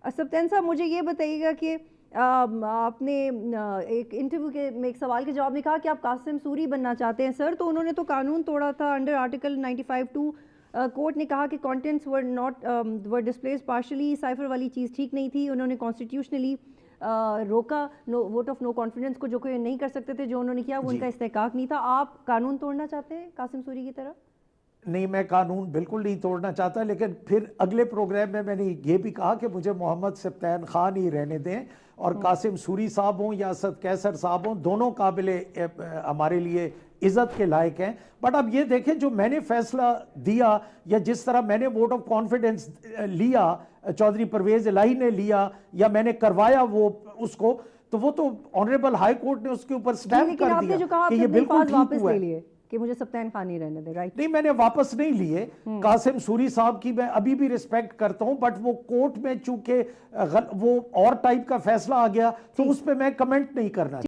सप्तान साहब, मुझे ये बताइएगा कि आपने एक इंटरव्यू के में एक सवाल के जवाब में कहा कि आप कासिम सूरी बनना चाहते हैं सर, तो उन्होंने तो कानून तोड़ा था अंडर आर्टिकल 95(2). कोर्ट ने कहा कि contents were not were displace partially, cipher वाली चीज़ ठीक नहीं थी। उन्होंने कॉन्स्टिट्यूशनली रोका वोट ऑफ नो कॉन्फिडेंस को, जो कोई नहीं कर सकते थे। जो उन्होंने किया वो उनका इस्तेहकाक नहीं था। आप कानून तोड़ना चाहते हैं कासिम सूरी की तरह? नहीं, मैं कानून बिल्कुल नहीं तोड़ना चाहता, लेकिन फिर अगले प्रोग्राम में मैंने ये भी कहा कि मुझे मोहम्मद सप्तान खान ही रहने दें, और कासिम सूरी साहब हों या असद कैसर साहब हों, दोनों काबिले हमारे लिए इज़्ज़त के लायक हैं। बट अब ये देखें, जो मैंने फैसला दिया या जिस तरह मैंने वोट ऑफ कॉन्फिडेंस लिया, चौधरी परवेज इलाही ने लिया या मैंने करवाया वो उसको, तो वो तो ऑनरेबल हाई कोर्ट ने उसके ऊपर स्टैम्प कर दिया कि ये बिल्कुल ठीक हुआ है कि मुझे सप्तान खान ही रहने दे। राइट? नहीं, मैंने वापस नहीं लिए। कासिम सूरी साहब की मैं अभी भी रिस्पेक्ट करता हूं, बट वो कोर्ट में चूंकि वो और टाइप का फैसला आ गया, तो उस पर मैं कमेंट नहीं करना।